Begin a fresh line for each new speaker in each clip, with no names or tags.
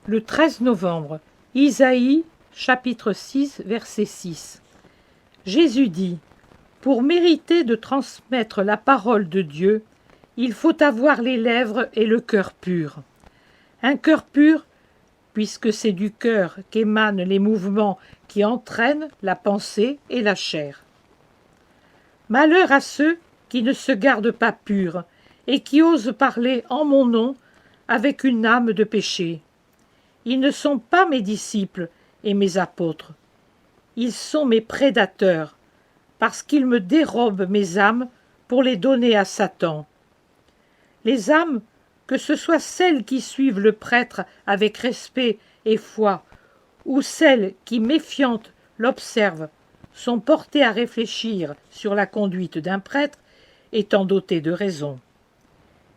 Le 13 novembre, Isaïe, chapitre 6, verset 6. Jésus dit : pour mériter de transmettre la parole de Dieu, il faut avoir les lèvres et le cœur pur. Un cœur pur, puisque c'est du cœur qu'émanent les mouvements qui entraînent la pensée et la chair. Malheur à ceux qui ne se gardent pas purs et qui osent parler en mon nom avec une âme de péché. Ils ne sont pas mes disciples et mes apôtres. Ils sont mes prédateurs, parce qu'ils me dérobent mes âmes pour les donner à Satan. Les âmes, que ce soit celles qui suivent le prêtre avec respect et foi, ou celles qui, méfiantes, l'observent, sont portées à réfléchir sur la conduite d'un prêtre, étant dotées de raison.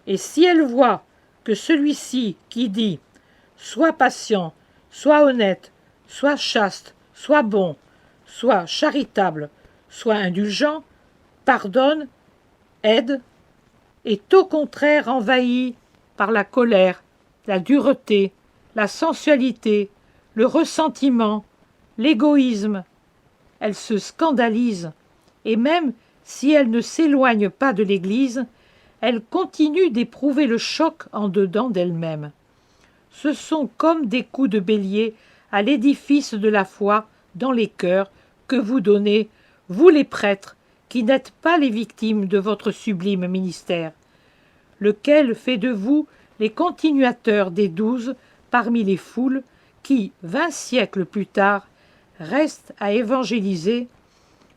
Et si elles voient que celui-ci qui dit « Sois patient, sois honnête, sois chaste, sois bon, sois charitable, sois indulgent, pardonne, aide », est au contraire envahi par la colère, la dureté, la sensualité, le ressentiment, l'égoïsme. Elle se scandalise, et même si elle ne s'éloigne pas de l'Église, elle continue d'éprouver le choc en dedans d'elle-même. Ce sont comme des coups de bélier à l'édifice de la foi dans les cœurs que vous donnez, vous les prêtres, qui n'êtes pas les victimes de votre sublime ministère, lequel fait de vous les continuateurs des 12 parmi les foules qui, 20 siècles plus tard, restent à évangéliser,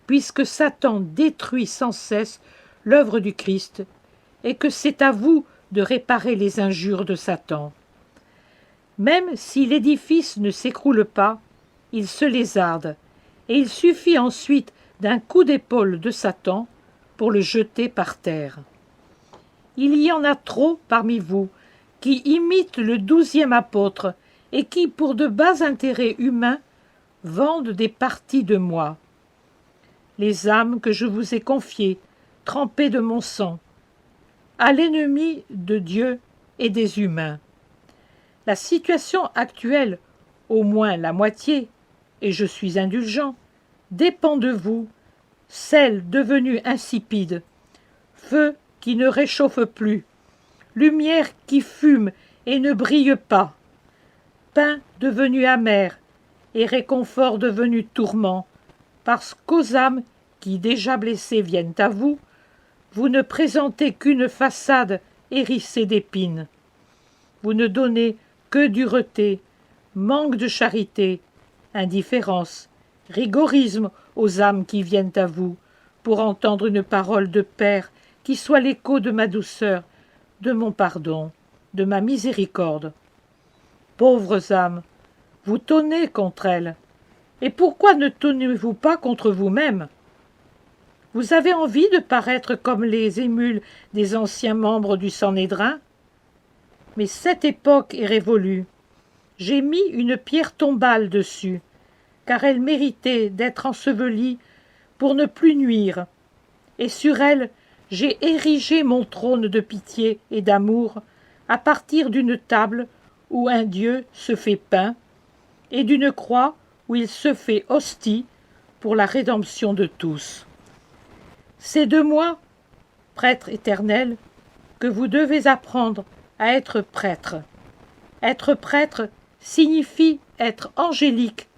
puisque Satan détruit sans cesse l'œuvre du Christ, et que c'est à vous de réparer les injures de Satan. Même si l'édifice ne s'écroule pas, il se lézarde, et il suffit ensuite d'un coup d'épaule de Satan pour le jeter par terre. Il y en a trop parmi vous qui imitent le 12e apôtre et qui, pour de bas intérêts humains, vendent des parties de moi. Les âmes que je vous ai confiées, trempées de mon sang, à l'ennemi de Dieu et des humains. La situation actuelle, au moins la moitié, et je suis indulgent, dépend de vous, sel devenu insipide, feu qui ne réchauffe plus, lumière qui fume et ne brille pas, pain devenu amer et réconfort devenu tourment, parce qu'aux âmes qui déjà blessées viennent à vous, vous ne présentez qu'une façade hérissée d'épines. Vous ne donnez que dureté, manque de charité, indifférence, rigorisme aux âmes qui viennent à vous, pour entendre une parole de Père qui soit l'écho de ma douceur, de mon pardon, de ma miséricorde. Pauvres âmes, vous tonnez contre elles, et pourquoi ne tonnez-vous pas contre vous-même? Vous avez envie de paraître comme les émules des anciens membres du Sanhédrin? Mais cette époque est révolue. J'ai mis une pierre tombale dessus, car elle méritait d'être ensevelie pour ne plus nuire, et sur elle j'ai érigé mon trône de pitié et d'amour à partir d'une table où un Dieu se fait pain, et d'une croix où il se fait hostie pour la rédemption de tous. C'est de moi, prêtre éternel, que vous devez apprendre à être prêtre. Être prêtre signifie être angélique,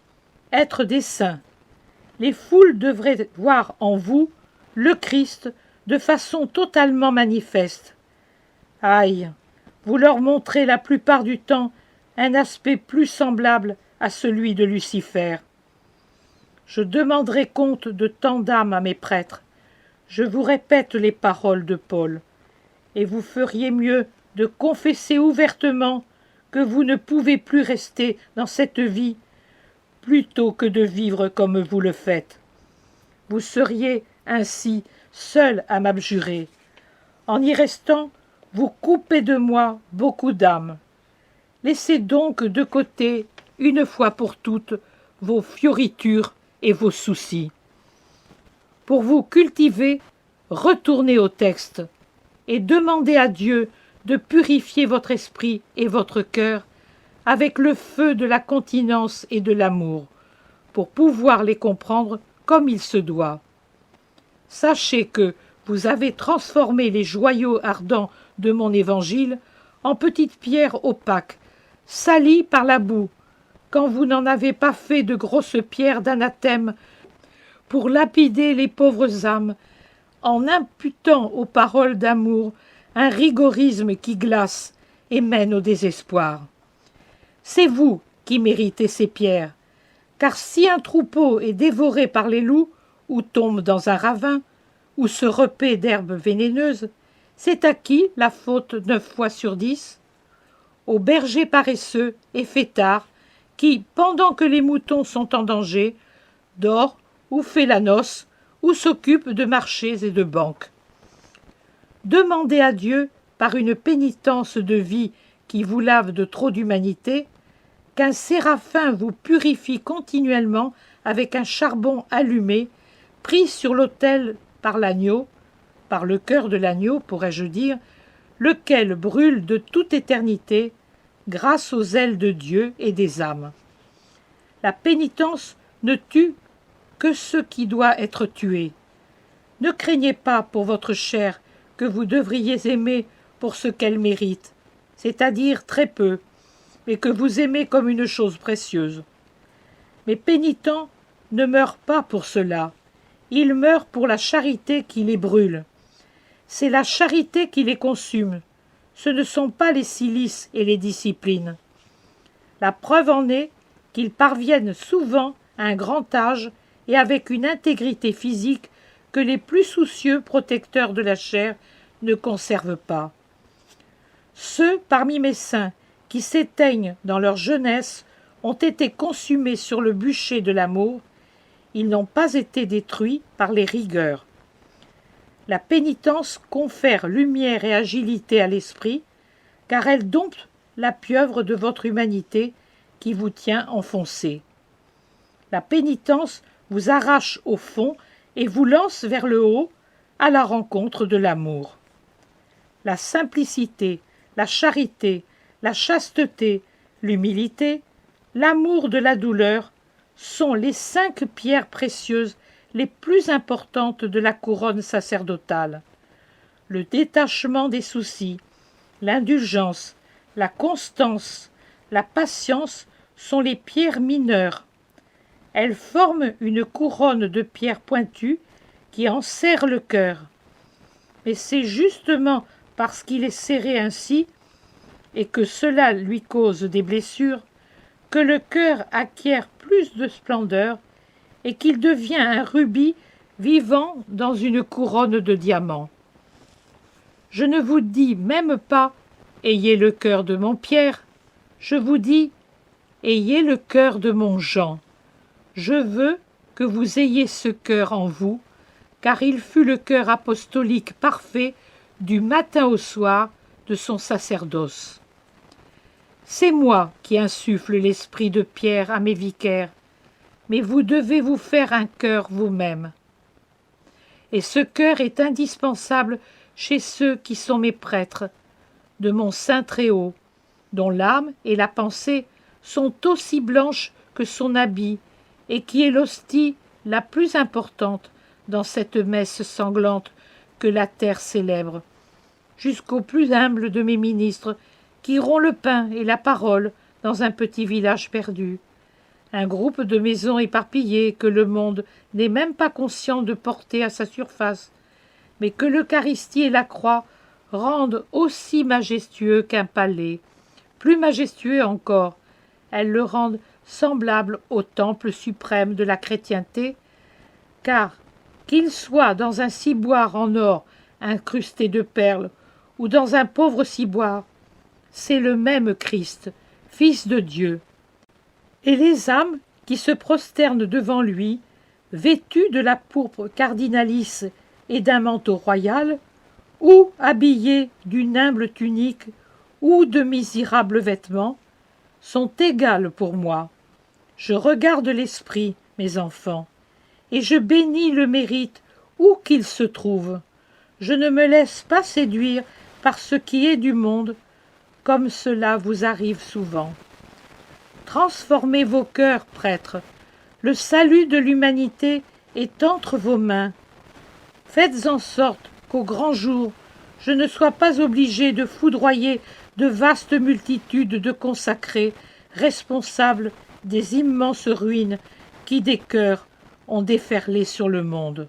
être des saints. Les foules devraient voir en vous le Christ de façon totalement manifeste. Aïe, vous leur montrez la plupart du temps un aspect plus semblable à celui de Lucifer. Je demanderai compte de tant d'âmes à mes prêtres. Je vous répète les paroles de Paul, et vous feriez mieux de confesser ouvertement que vous ne pouvez plus rester dans cette vie plutôt que de vivre comme vous le faites. Vous seriez ainsi seul à m'abjurer. En y restant, vous coupez de moi beaucoup d'âmes. Laissez donc de côté, une fois pour toutes, vos fioritures et vos soucis. Pour vous cultiver, retournez au texte et demandez à Dieu de purifier votre esprit et votre cœur, avec le feu de la continence et de l'amour, pour pouvoir les comprendre comme il se doit. Sachez que vous avez transformé les joyaux ardents de mon évangile en petites pierres opaques, salies par la boue, quand vous n'en avez pas fait de grosses pierres d'anathème pour lapider les pauvres âmes, en imputant aux paroles d'amour un rigorisme qui glace et mène au désespoir. C'est vous qui méritez ces pierres, car si un troupeau est dévoré par les loups, ou tombe dans un ravin, ou se repaît d'herbes vénéneuses, c'est à qui la faute 9 fois sur 10? Au berger paresseux et fêtard, qui, pendant que les moutons sont en danger, dort ou fait la noce, ou s'occupe de marchés et de banques. Demandez à Dieu, par une pénitence de vie qui vous lave de trop d'humanité, qu'un séraphin vous purifie continuellement avec un charbon allumé, pris sur l'autel par l'agneau, par le cœur de l'agneau, pourrais-je dire, lequel brûle de toute éternité, grâce aux ailes de Dieu et des âmes. La pénitence ne tue que ce qui doit être tué. Ne craignez pas pour votre chair que vous devriez aimer pour ce qu'elle mérite, c'est-à-dire très peu, mais que vous aimez comme une chose précieuse. Mais pénitents ne meurent pas pour cela, ils meurent pour la charité qui les brûle. C'est la charité qui les consume, ce ne sont pas les cilices et les disciplines. La preuve en est qu'ils parviennent souvent à un grand âge et avec une intégrité physique que les plus soucieux protecteurs de la chair ne conservent pas. Ceux parmi mes saints qui s'éteignent dans leur jeunesse ont été consumés sur le bûcher de l'amour, ils n'ont pas été détruits par les rigueurs. La pénitence confère lumière et agilité à l'esprit, car elle dompte la pieuvre de votre humanité qui vous tient enfoncé. La pénitence vous arrache au fond et vous lance vers le haut à la rencontre de l'amour. La simplicité, la charité, la chasteté, l'humilité, l'amour de la douleur sont les 5 pierres précieuses les plus importantes de la couronne sacerdotale. Le détachement des soucis, l'indulgence, la constance, la patience sont les pierres mineures. Elles forment une couronne de pierres pointues qui enserre le cœur. Mais c'est justement parce qu'il est serré ainsi, et que cela lui cause des blessures, que le cœur acquiert plus de splendeur et qu'il devient un rubis vivant dans une couronne de diamants. Je ne vous dis même pas « ayez le cœur de mon Pierre », je vous dis « ayez le cœur de mon Jean ». Je veux que vous ayez ce cœur en vous, car il fut le cœur apostolique parfait du matin au soir de son sacerdoce. C'est moi qui insuffle l'esprit de Pierre à mes vicaires, mais vous devez vous faire un cœur vous-même. Et ce cœur est indispensable chez ceux qui sont mes prêtres, de mon Saint Très-Haut, dont l'âme et la pensée sont aussi blanches que son habit, et qui est l'hostie la plus importante dans cette messe sanglante que la terre célèbre, jusqu'au plus humble de mes ministres qui rompt le pain et la parole dans un petit village perdu, un groupe de maisons éparpillées que le monde n'est même pas conscient de porter à sa surface, mais que l'Eucharistie et la croix rendent aussi majestueux qu'un palais, plus majestueux encore, elles le rendent semblable au temple suprême de la chrétienté, car qu'il soit dans un ciboire en or incrusté de perles ou dans un pauvre ciboire, c'est le même Christ, Fils de Dieu. Et les âmes qui se prosternent devant lui, vêtues de la pourpre cardinalice et d'un manteau royal, ou habillées d'une humble tunique ou de misérables vêtements, sont égales pour moi. Je regarde l'esprit, mes enfants, et je bénis le mérite où qu'il se trouve. Je ne me laisse pas séduire par ce qui est du monde, comme cela vous arrive souvent. Transformez vos cœurs, prêtres. Le salut de l'humanité est entre vos mains. Faites en sorte qu'au grand jour, je ne sois pas obligé de foudroyer de vastes multitudes de consacrés, responsables des immenses ruines qui des cœurs ont déferlé sur le monde.